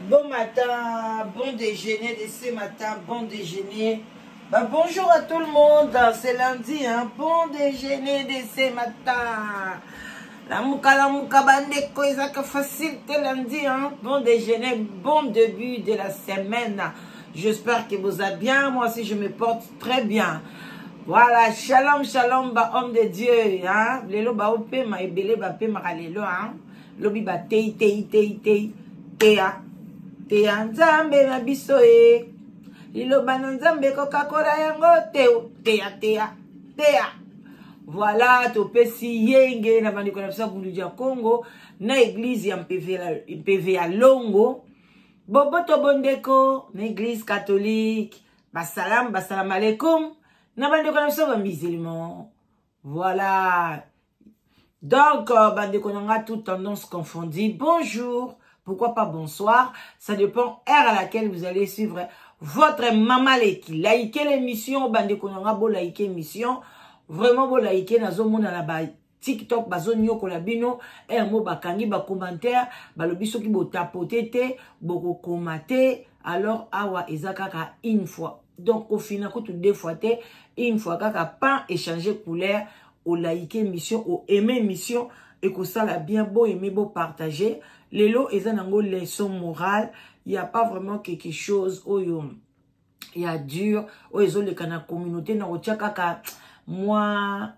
Bon matin, bon déjeuner de ce matin, bon déjeuner. Bonjour à tout le monde, c'est lundi, hein? Bon déjeuner de ce matin. La mouka bandeko, c'est facile, c'est lundi, hein? Bon déjeuner, bon début de la semaine. J'espère que vous allez bien, moi aussi je me porte très bien. Voilà, shalom, shalom, homme de Dieu, hein? Lelo ba ope ma ebele ba pe ma lelo, hein? Lobi ba tei, tea. Tea nzambe na biso e. Liloba na nzambe Coca-Cola yango teo. Tea. Voilà, topesi yenge na bandeko na bisa kundu ya Congo na église ya MPV ya Longo. Boboto bondeko na église catholique. Basalam alaikum. Na bandeko na bisa ba musulman. Voilà. Donc, bandeko na toute tendance confondue. Bonjour. Pourquoi pas bonsoir? Ça dépend heure à laquelle vous allez suivre votre maman Leki. Likez l'émission, bande konanga bo like l'émission. Vraiment bo like nazo mona na ba TikTok bazo nyoko la bino et mo bakangi ba commentaire ba lobiso ki bo tapoter te boko commenter alors awa ezakaka une fois. Donc au final ko tout deux fois te une fois kaka pas échanger couleur au like émission au aimer émission et que ça la bien beau aimer beau partager. Lelo eza nango leçon morale, il y a pas vraiment quelque chose oyo il y a dur oyo le kana communauté na otiaka ka moi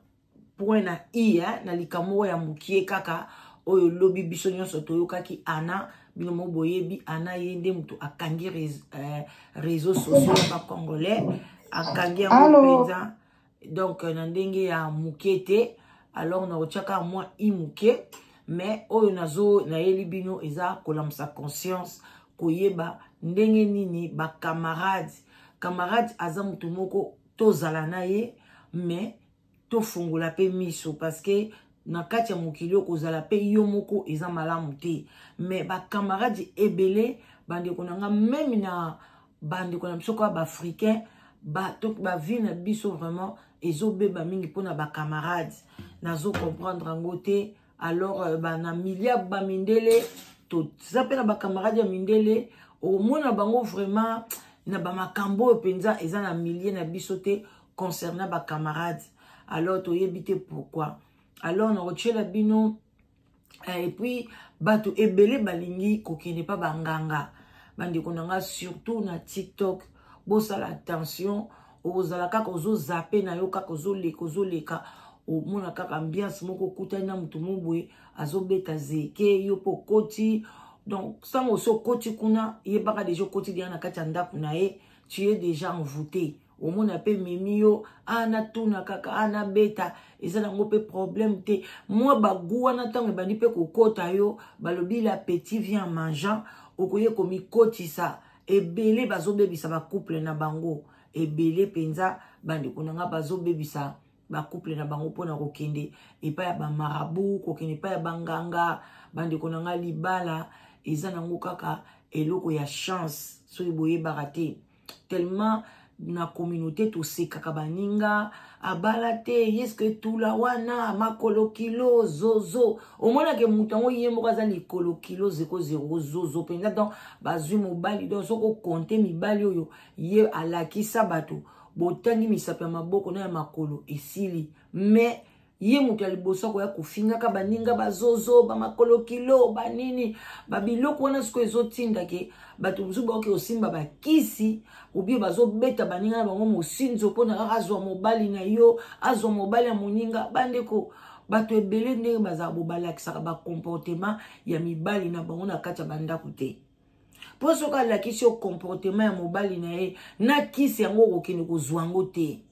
point na i na likamo ya mukie kaka oyo lobi biso nyonso toyoka ki ana bino mo boyebi ana yende mutu akangi réseaux sociaux pa congolais akangi yango penza donc na ndenge ya mukete alors na otiaka moi i mukie. Mais oyo nazo na yeli bino eza kolamsa conscience koyeba ndenge nini ba camarades aza mutu moko tozala na ye mais to fungola pe miso parce que na kati ya mokili kozala pe yo moko eza malamu te mais ba camarades ebele bande konanga même na bande konanga biso kwa ba africain ba vie na biso vraiment ezobeba mingi pona ba camarades nazo comprendre ngote. Alors, na milia ba mindele, to zapena ba camarade ya mindele, au mona bango vraiment, na ba makambo penza, eza na milie na bisote concernant ba camarade. Alors, to yebite pourquoi. Alors, na roche la bino, et puis, bato ebele balingi, kokene pa banganga. Bandi konanga surtout na TikTok, bosa la attention, ozala kaka ozo zappe na yo kaka ozo leka. Au mona kaka ambiance moko kutana mutu mobwe azobeta zeke yo po koti donc sans oso koti kuna yebaka déjà koti dia na kati ndaku na ye tu es déjà envoûté au mona pe memi yo ana tuna kaka ana beta ezana ngope problème te moi bagua na tango bandi pe kokota yo balobi la petit vient en mangeant okoye komi koti sa ebele bazobebisa ba couple na bango ebele penza bandi kunanga bazobebisa ba couple na bango pona kokende epa ya ba marabu kokende pa ya banganga bande konanga libala eza nango kaka eloko ya chance so eboye barate tellement na communauté to sekaka baninga abalate yeske tula wana makolo kilo zozo omona ke mutango yembo kaza likolo kilo 00 zozo penza donc bazui mobali donc soko compter mibali oyo ye alakisa bato botangi misape ya maboko na ya makolo esili mais ye mutu ya liboso ko ya kofinga ka baninga bazozo ba makolo kilo banini babiloko wana siko ezotinda ke bato musuba oke osimba bakisi obi bazobeta baninga na bango mosinzo pona azwa mobali na yo azwa mobali ya moninga bandeko bato ebele ndenge bazala bobalakisaka ba comportement ya mibali na bango na kati ya bandako te. Pour ce cas la question comportement ya mobali na ye na kisi yango kokende kozwa ngo te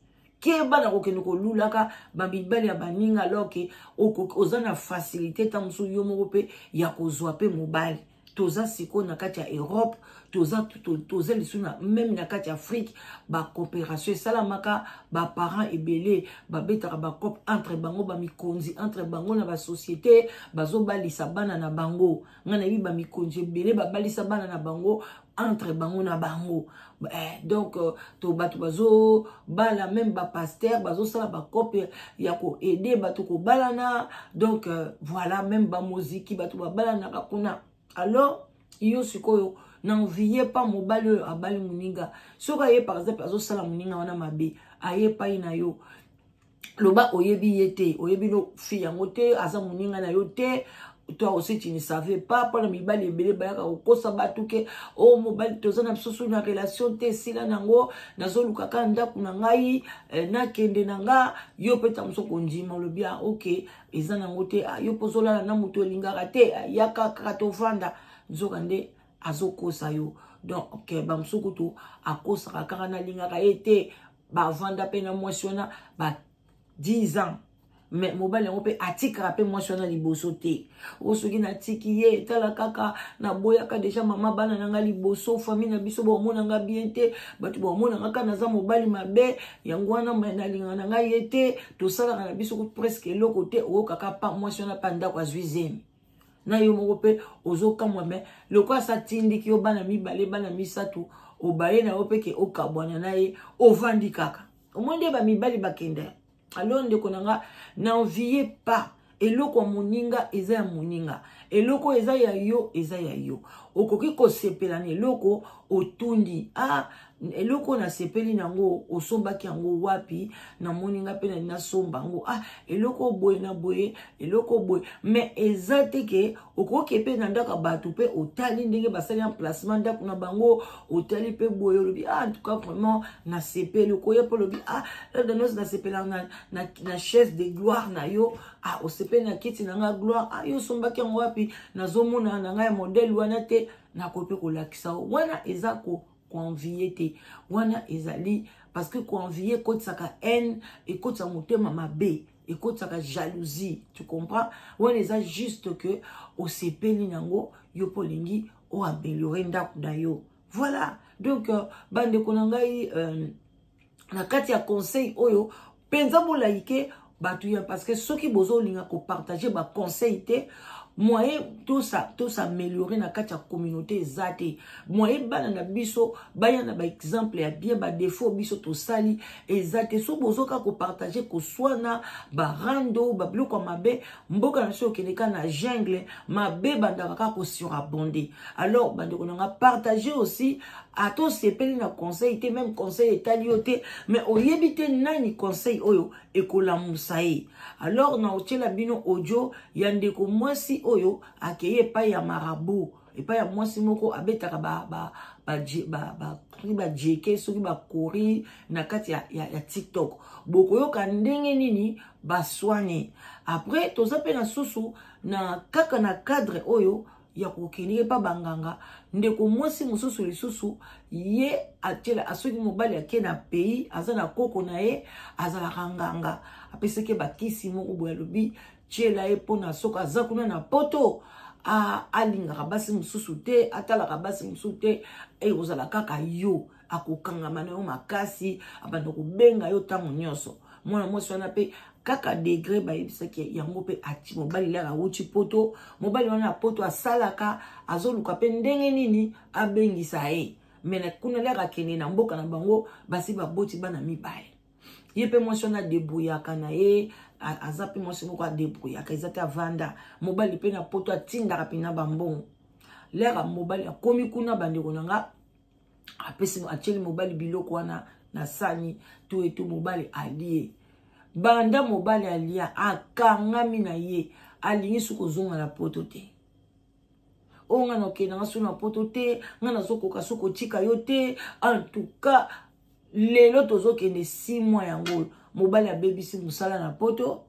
ke bana kokende kolulaka ba mibali ya baninga alors que oza na facilité tamsu yo moko pe ya kozwa pe mobali toza siko na kati ya Europe toza lisuna même na kati ya Afrique ba coopération salamaka ba parents ebele ba betaka ba cop entre bango ba mikonzi entre bango na ba société bazo balisa bana na bango ngana bi ba mikonzi ebele ba balisa bana na bango entre bango na bango donc to bato bazo bala même ba pasteur bazo sala ba cop ya ko aider bato ko balana donc voilà même ba musique bato ba balana kuna alors yo sikoyo n'enviez pas mobali abali muninga soka ye par exemple azo sala muninga wana mabe aye pa ina yo loba oyebi yete oyebi no fi yango te aza muninga na yo te. Toi aussi tu ne savais pas pour le mibali ebele bayaka okosa batuke o mobali tozana bisoso na relation te sila nango nazoluka ka ndaku na ngai na kende nanga yo peta msoko ndima lobia OK eza nango te yo pozola na muto lingaka te yaka katovanda nzoka nde azokosa yo. Donc OK ba msoko to akosa kaka na lingaka ete ba vanda pe na mwasiona ba 10 ans. Mais mobile on peut atika pe motionnel liboso te osoki na tiki ye tala kaka na boyaka déjà mama bana nanga liboso famille na biso bo mona nga bien te batu bo mona nga kana za mobile mabe yango wana na linga nanga yete to sala na biso presque le côté o kaka pa motionnel panda kwa zuizeme na yo moko pe ozoka moi le quoi ça tindi ki obana mi bale bana misatu obaye na opeke okabwana na ye ovandi kaka omwende ba mibali bakenda. Alors ndeko nanga n'enviez pas eloko moninga eza ya moninga eloko eza ya yo okoki ko sepela na eloko otundi eloko na sepeli nango osombaki yango wapi na moninga pe na somba ngo eloko boye na boye eloko boye mais ezate ke okoki pe na ndaka batu pe otali ndenge basali en placement ndako na bango otali pe boye lobi en tout cas vraiment na sepeli okoya pe lobi là dans na sepela na chaise de gloire na yo o sepeli na kiti na nga gloire yo sombaki yango wapi na zomona na nga modèle wana te na kope ko lakisa wana ezako convier te wana ezali parce que convier côté saka haine et côté sa motema mabe et côté saka jalousie tu comprends wana eza juste que au sepeli nango yo polingi o améliorer ndaku na yo voilà donc bande konangai na kati ya conseil oyo penza bolaike batu ya parce que ceux qui bozo linga ko partager ba conseil te moyen tout s'améliorer na kati ya communauté ezate moyen bana na biso baya na ba exemple ya bien ba défaut biso to sali ezate so bozoka ko partager ko swana ba rando ba bloko mabe mboka na so keneka na jungle mabe banda ka ko surabonder alors bande ko nga partager aussi à to sepeli na conseil te même conseil etali yote mais oyebite nani conseil oyo ekola musae alors na otela bino audio yande ko mwasi oyo akeye pa ya marabout et pa ya mwasi moko abetaka ba jeke soki ba kori na kati ya TikTok boko yoka ndenge nini baswane après toza pe na susu na kaka na cadre oyo ya kokeni pa banganga ndeko mwasi mususu lisusu ye atela asoki mobali ake na pays azana koko na ye azala kanganga apeseke bakisi moko boya lobi chela e pona soka azakuna na poto alinga basi mususu te atala basi mususu te e ozala kaka yo akokanga mana yo makasi abanda kubenga yo tango nyonso mwana mwasi wana pe kaka degré ba yebisaki yango pe ati mobali la wuti poto mobali wana poto asalaka azoluka pe ndenge nini abengisa ye mena kuna la kene na mboka na bango basi baboti bana mibale ye pe mwasi wana debrouillaka na ye azapi mwasi moko debrouillaka ezate avanda mobali pe na poto atindaka pe na bambongo lera mobali akomi kuna bandeko nanga apesi acheli mobali biloko wana na sani to eto mobali alie banda mobali alia akangami na ye alingi suko zonga na poto te onga na okena ngasu na poto te ngana zokoka suko tika yo te en tout cas lelo tozokende 6 mois yango mobali abebisi musala na poto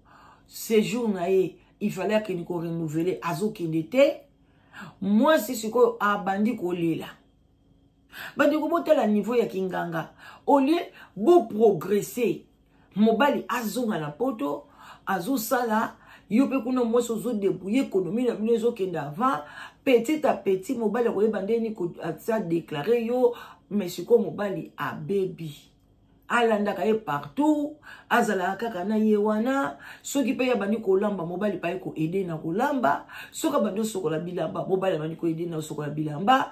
séjour na ye il fallait que niko renouveler azokende te moi si siko abandi kolela bandi ko botela niveau ya kinganga au lieu beau progresser mobali azonga na poto azosala yo pe kuna mweso zo débrouiller économie na bino zo kenda avant petit à petit mobali ko yebandeni ko a déclarer yo mais siko mobali a baby alanda ka ye partout azala kaka na ye wana soki pe ya bandi ko lamba mobali pa ko aider na ko lamba soka bando sokola bilamba mobali bandi ko aider na sokola bilamba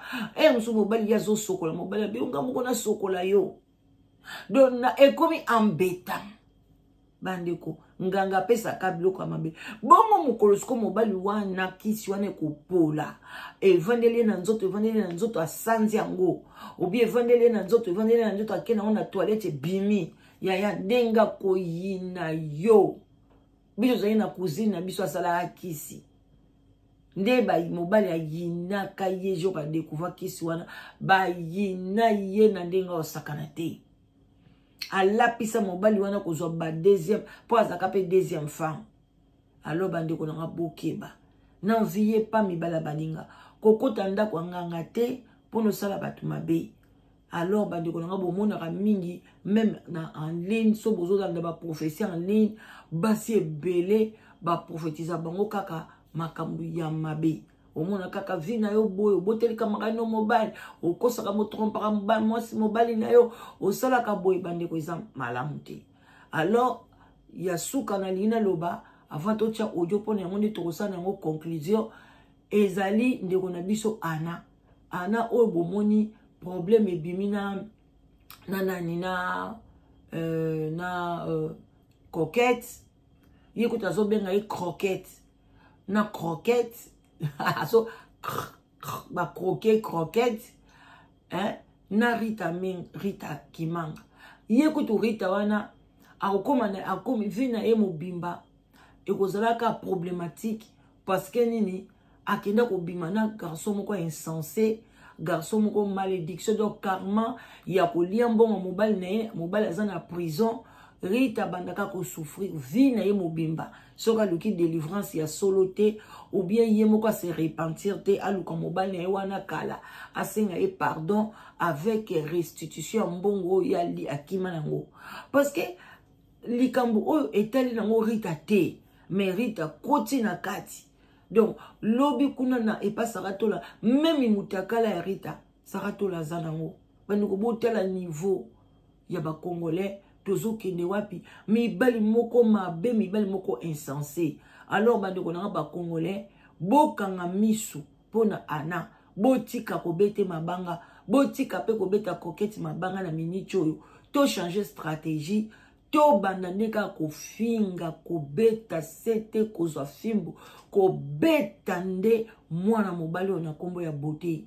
musu mobali ya zo sokola mobali be unga moko na sokola yo donc na ekomi embêtant bandeko nganga pesa kabiloko amabe bongo mukolosko mobali wana kisi wana kopola evandeli na nzoto asanzi yango obi evandeli na nzoto akena ona toilette bimi ya denga koyina yo biso zali na cousine na biso asala kisi nde ba mobali ayinaka ye jo ba découvrir kisi wana ba yina ye na ndenga osakana te alapisa mobali wana kozwa ba deuxième po azaka pe deuxième femme alors bandeko nanga bokeba n'enviez pas mibala baninga kokota ndako nganga te pono sala batu mabe alors bandeko nanga bomonaka mingi même en ligne so bozoza na ba prophétie en ligne basi ebele ba prophétisa bango kaka makambu ya mabe omona kaka vi na yo boyo botelika makano mobile okosaka motrompaka mobile mwasi mobali na yo osalaka boye bandeko eza malamu te alors ya suka na lina loba avant totia audio pona yango nde tokosana yango conclusion ezali ndeko na biso ana oyo bomoni problème ebimi na coquette yekuta zobenga ye croquette na croquette so ba croquette na Rita Kimanga yekuta Rita wana akomi vina ye mobimba ekozalaka problématique parce que nini akenda kobima na garçon moko insensé garçon moko malédiction donc karma ya kolia mbongo mobali na ye mobali aza na prison Rita bandaka ko souffrir vie na ye mobimba soka luki délivrance ya solo te ou bien ye moko se repentir te aluka mobali na ye wana kala asenga ye pardon avec restitution mbongo ya li akima nango parce que likambo oyo etali nango Rita te mais Rita koti na kati donc lobi kuna na epa saratola même mutakala ya Rita saratola zanango bandiko botala niveau ya ba congolais tozo kende wapi mibali moko mabe mibali moko insensé alors bandiko na ba congolais bokanga misu pona ana botika kobete mabanga botika pe kobeta coquette mabanga na minute oyo to changer stratégie to bandandeka kofinga kobeta sete kozwa fimbo kobeta nde mwana mobali ona kombo ya beauté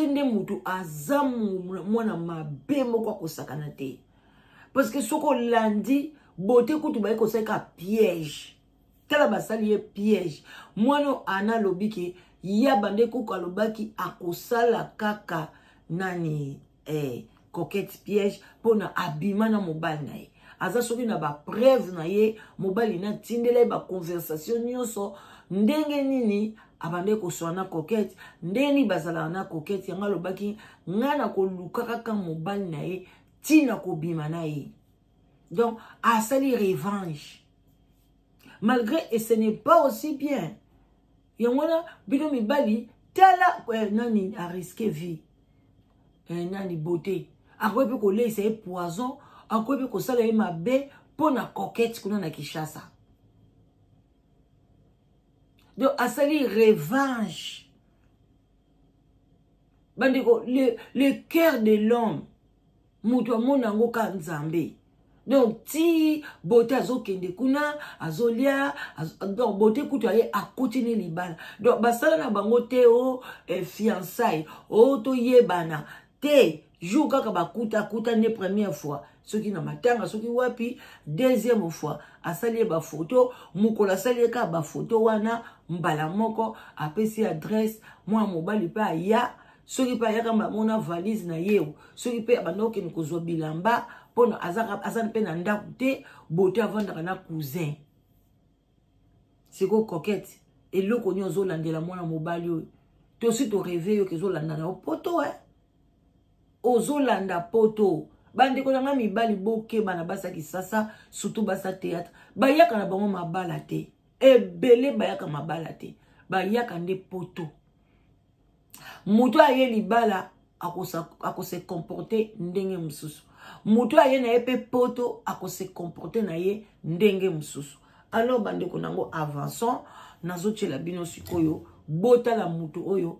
nde mutu azamu mwana mabe moko kosakana te parce que soko landi beauté kutu ba ekosaka piège tala basali ye piège mwana ana lobiki ya bande kuko alobaki akosala kaka nani coquette piège pona abima na mobali na ye aza soki na ba preuve na ye mobali na tindela ba conversation nyonso ndenge nini abande koswana coquette ndeni bazala na coquette yanga lobaki ngana koluka kaka mobali na ye tina kobima na ye donc asali revanche malgré et ce n'est pas aussi bien yangona bino mibali tala nani a risqué vie nani beauté akwepe ko laisser poison akwepe ko sala ye mabe pona coquette kuna na Kinshasa donc asali revanche bandiko le cœur de l'homme mutu amona ngo ka nzambe donc ti beauté azokende kuna azolia donc beauté kutu aye akotine libala donc basala na bango te o fiançailles o to yebana te jour kaka bakuta ne première fois soki na matanga soki wapi deuxième fois asali ba photo mukola sali ka ba photo wana mbala moko apesi adresse moi mobali pa ya soki pa ya kamba mona valise na yeo soki pe banoki nikozwa bilamba pona azana pe na ndaku te beauté avandaka na cousin siko coquette eloko nyo ozolandela mwana mobali oyo to si to rêver yo kezolanda na poto ozolanda poto bandeko nanga mibali bokeba na basa Kisasa surtout basa théâtre bayaka na bango mabala te ebele bayaka mabala te bayaka nde poto mutu aye libala akose comporter ndenge mususu mutu aye na ye pe poto akose comporter na ye ndenge mususu alors bandeko nango avançons nazotiela bino sikoyo botala mutu oyo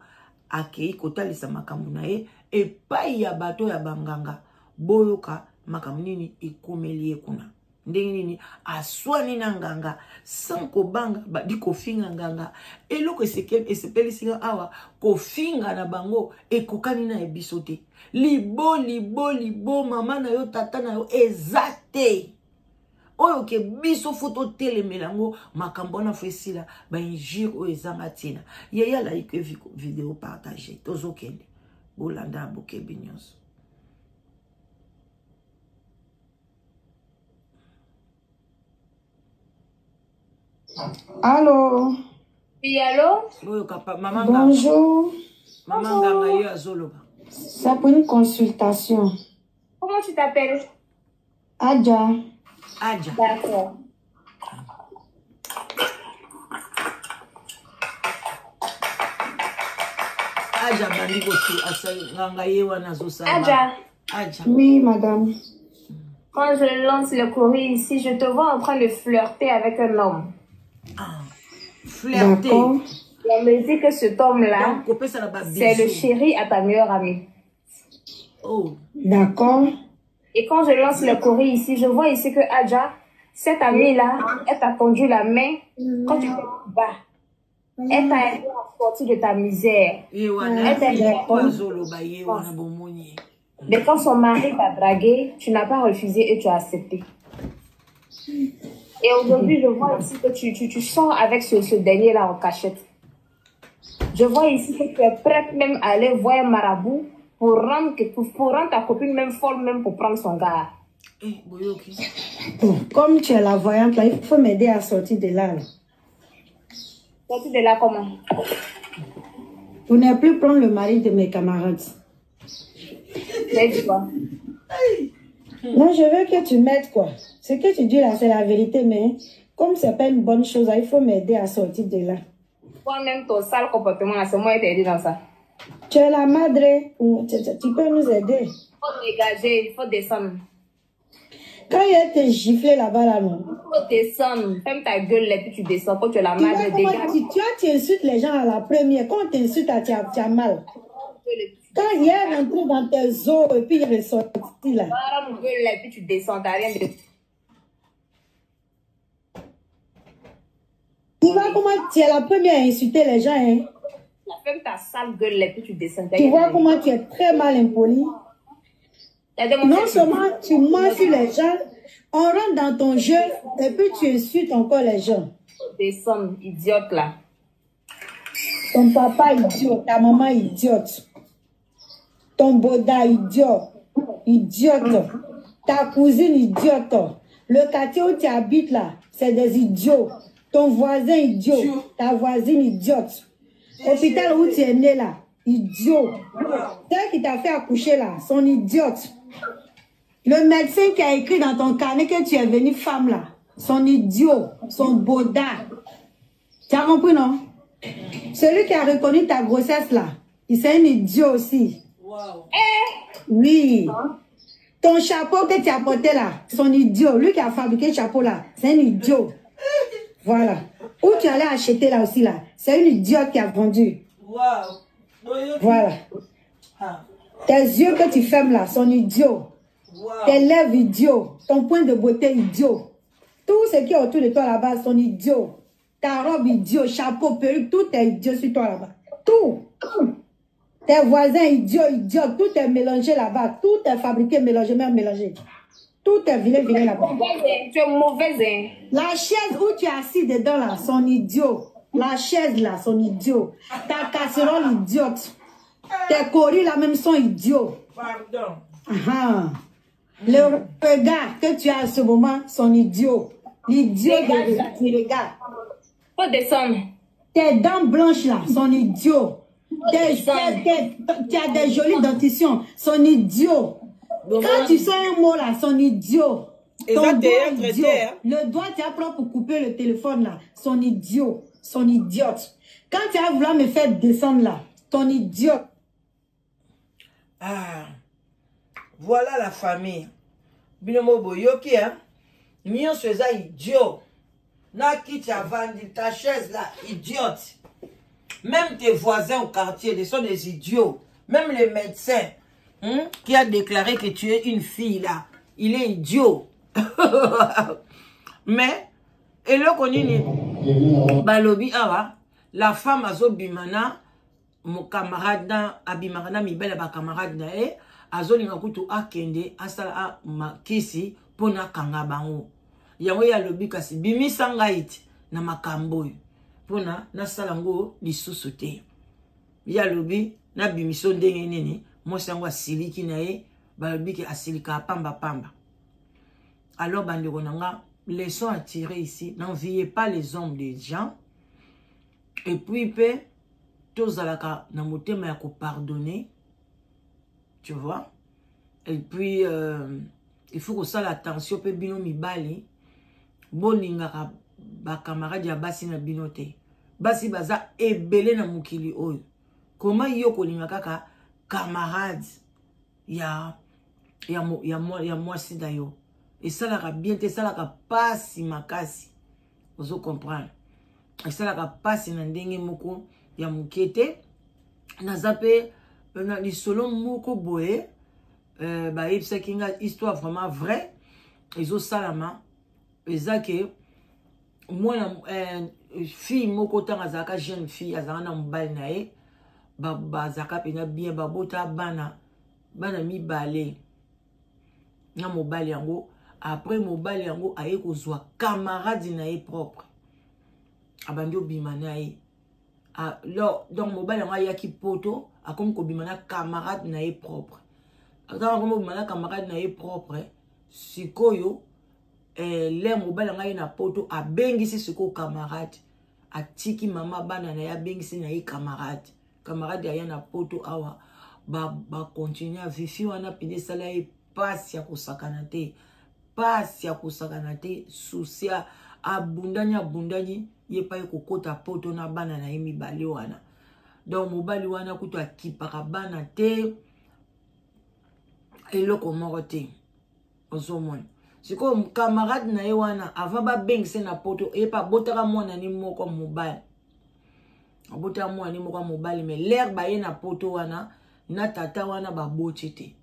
akei kotalisa makambo na ye epai ya bato ya banganga boyoka makambo nini ekomeli ye kuna ndenge aswani na nganga sans kobanga badi kofinga nganga eloko esepelisinga awa kofinga na bango ekokani na ebiso te libo mama na yo tata na yo ezate oyo ke biso foto telemela ngo makambo na fesila ba injure o ezanga tina yaya like vidéo partager tozokende bolanda bokebi nyonso. Allô? Oui, allô? Maman bonjour. Maman Ganga yo azoloba. C'est pour une consultation. Comment tu t'appelles? Adja. Adja. D'accord. Adja bandi kotu asai Ganga ye wana zosala. Adja. Adja. Oui, madame. Quand je lance le courrier ici, je te vois en train de flirter avec un homme. Ah. Flirter. D'accord. On me dit que cet homme-là, c'est le chéri à ta meilleure amie. Oh. D'accord. Et quand je lance le courrier ici, je vois ici que Adja, cette amie-là, elle t'a tendu la main quand tu étais bas. Elle t'a aidé à sortir de ta misère. Elle t'a aidé à mais quand son mari t'a dragué, tu n'as pas refusé et tu as accepté. Et aujourd'hui, je vois ici que tu sors avec ce dernier-là en cachette. Je vois ici que tu es prête même à aller voir un marabout pour rendre ta copine même folle, même pour prendre son gars. Bon, comme tu es la voyante, là, il faut m'aider à sortir de là. Sortir de là comment? Pour ne plus prendre le mari de mes camarades. Mais quoi? Non, je veux que tu m'aides, quoi. Ce que tu dis là, c'est la vérité, mais comme c'est pas une bonne chose, là, il faut m'aider à sortir de là. Toi-même, ton sale comportement, c'est moi qui t'ai aidé dans ça. Tu es la madre, tu peux nous aider. Il faut dégager, il faut descendre. Quand il a été giflé là-bas, là, non? Il faut descendre. Ferme ta gueule et puis tu descends. Quand tu es la madre, dégage. Tu insultes les gens à la première. Quand tu insultes, tu as mal. Quand il est rentré dans tes os et puis il est ressorti là. Ferme ta gueule et puis tu descends. T'as rien de... Tu vois comment tu es la première à insulter les gens, hein? Ferme ta sale gueule et puis tu descends. Tu vois comment tu es très mal impoli. Non seulement tu mens sur les gens, on rentre dans ton jeu et puis tu insultes encore les gens. Descends, idiote là. Ton papa idiot, ta maman idiote. Ton boda idiote. Idiote. Ta cousine idiote. Le quartier où tu habites là, c'est des idiots. Ton voisin idiot. Ta voisine idiote. L'hôpital où tu es né là, idiot. Celle qui t'a fait accoucher là, son idiote. Le médecin qui a écrit dans ton carnet que tu es venue femme là, son idiot, son boda. Tu as compris, non? Celui qui a reconnu ta grossesse là, c'est un idiot aussi. Wow. Oui. Ton chapeau que tu as porté là, son idiot. Lui qui a fabriqué le chapeau là, c'est un idiot. Voilà. Où tu allais acheter là aussi là, c'est une idiote qui a vendu. Wow. Voilà. Tes yeux que tu fermes là, sont idiots. Wow. Tes lèvres idiots. Ton point de beauté idiot. Tout ce qui est autour de toi là-bas sont idiots. Ta robe idiot, chapeau, perruque, tout est idiot sur toi là-bas. Tout. Tes voisins idiots, tout est mélangé là-bas. Tout est fabriqué, mélangé, même mélangé. Tout est vilain là-bas. Tu es mauvaise, hein. La chaise où tu es assis dedans là, son idiot. La chaise là, son idiot. Ta casserole idiote. Tes coris là même sont idiots. Pardon. Le regard que tu as à ce moment, son idiot. L'idiot du regard. Faut descendre. Tes dents blanches là, son idiot. Tu as des jolies dentitions, son idiot. Quand tu sens un mot là, son idiot. Ton doigt idiot. Le doigt, tu as propre pour couper le téléphone là, son idiot. Son idiote. Quand tu as voulu me faire descendre là, ton idiote. Ah, voilà la famille. Binomo boyoki, hein? Nyon seza idiot. Na qui t'a vendu ta chaise là, idiote. Même tes voisins au quartier, ils sont des idiots. Même le médecin qui a déclaré que tu es une fille là, il est idiot. Mais et le konini balobi awa la femme azo bimana mon camarade na abimana mi belle ba camarade na e azo linga kutu akende asala a makisi pona kanga bango yango ya lobi kasi bimisa ngaiti na makambo pona na salango lisusu te ya lobi na bimiso ndenge nini mosango asiliki na e balobi ki asilika pamba pamba. Alors bandeko nanga leçon à tirer ici, n'enviez pas les hommes des gens. Et puis, tous à la namote mais à pardonner. Tu vois? Et puis, il faut que ça l'attention, peut bino mi bali. Boninga ba camarade ya basi na binote. Basi baza ebele na mukili oyo. Comment yo kolinga kaka camarade ya moi si d'ailleurs. Et ça la bien te ça la passe makasi. Vous comprendre. Et ça la passe na ndenge moko ya mukete. Na zape na li solo moko boye ba yebisa kinga histoire vraiment vraie. Ezo salama ezake moi fille moko tanga zaka jeune fille azana na mbali na ye ba zaka pena bien babota bana mi balé na mobali yango. Après mobali yango aye kozwa camarade na ye propre abandi obima na ye donc mobali yango ayaki poto akomi kobima na camarade na ye propre ataka akomi kobima na camarade na ye propre sikoyo le mobali yango aye na poto abengisi sikoyo camarade atiki mama bana na ye abengisi na ye camarade aya na poto awa ba continue vifi wana pine sala ye pasi ya kosakana te pasi ya kosakana te souci abundani ye pa kokota poto na bana na ye mibale wana. Donc mobali wana kutu akipaka bana te eloko moko te ozomona siko camarade na ye wana avant ba bengise na poto e pa botaka mwana ni moko mobali abotaka mwana ni moko mobali mais l'air ba ye na poto wana na tata wana ba boti te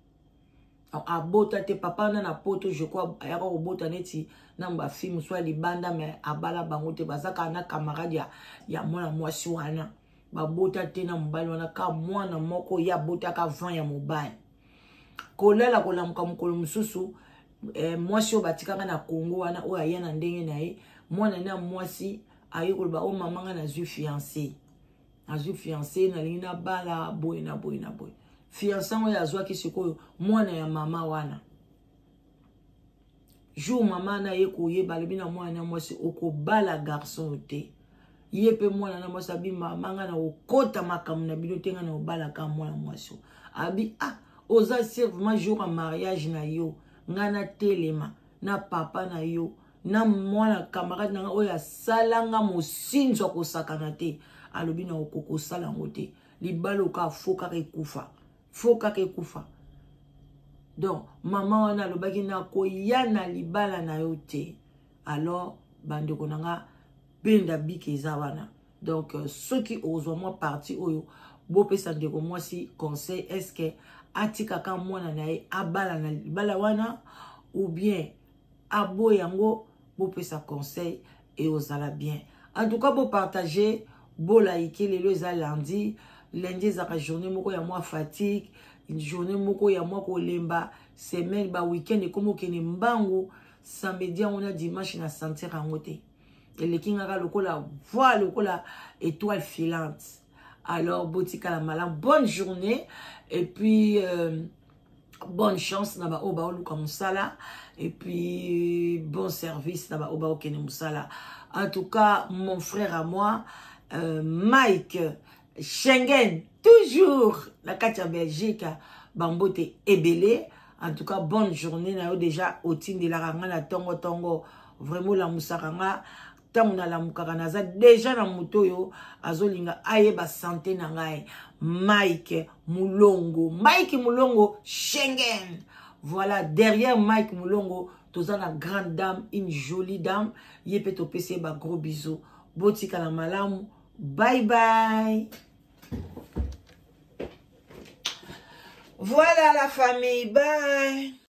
abota te papa na poto je crois ayaka kobota neti na ba film soit libanda mais abala bango te bazaka na camarade ya mwana mwasi wana babota te na mobali wana ka mwana moko ya bota ka vent ya mobali kolela kolamuka mukolo mususu mwasi o batikaka na Congo wana o aya na ndenge na ye mwana na mwasi aye koloba o mamanga na zui fiancé na lina bala boy na boy fiançant ya zwa kisiko mwana ya mama wana jour mama na ye koyeba lebi na mwana mwasi okobala garçon te ye pe mwana na mwasi abi manga na okota makambo na bino tenga na obala ka mwana mwasi abi oza vraiment jour à mariage na yo ngana telema na papa na yo na mwana camarade na oya salanga mosinzo kosakana te alobi na okoko sala ngote libalo ka foka ke kufa donc maman wana lobaki na koyana libala na yo te alors bandeko nanga benda biki eza wana donc ceux qui osent moi parti oyo bo pesa ndeko mwasi conseil est-ce que atika ka mwana na ye abala na libala wana ou bien abo yango bo pesa conseil et osala bien en tout cas bo partager bo like lelo eza lundi ezaka journée moko ya moi fatigue une journée moko ya moi kolemba semaine ba weekend ekomo kene mbangu samedi on a dimanche na sentir angote eleki ngaka lokola voix lokola étoile filante. Alors botika la malam bonne journée et puis bonne chance na ba oba oluka musala et puis bon service na ba oba okene musala. En tout cas mon frère à moi Mike Schengen, toujours la Katia Belgique, Bambote Ebele. En tout cas, bonne journée. Nous déjà au team de la Ranga, la Tongo, vraiment la Moussaranga, Tamuna la Moukaranaza, déjà la Moutoyo, Azolinga, Ayeba Santé Nangai, Mike Moulongo, Schengen. Voilà, derrière Mike Moulongo, tous la grande dame, une jolie dame, Yepeto PC, gros bisous. Botika la malam, bye bye. Voilà la famille, bye.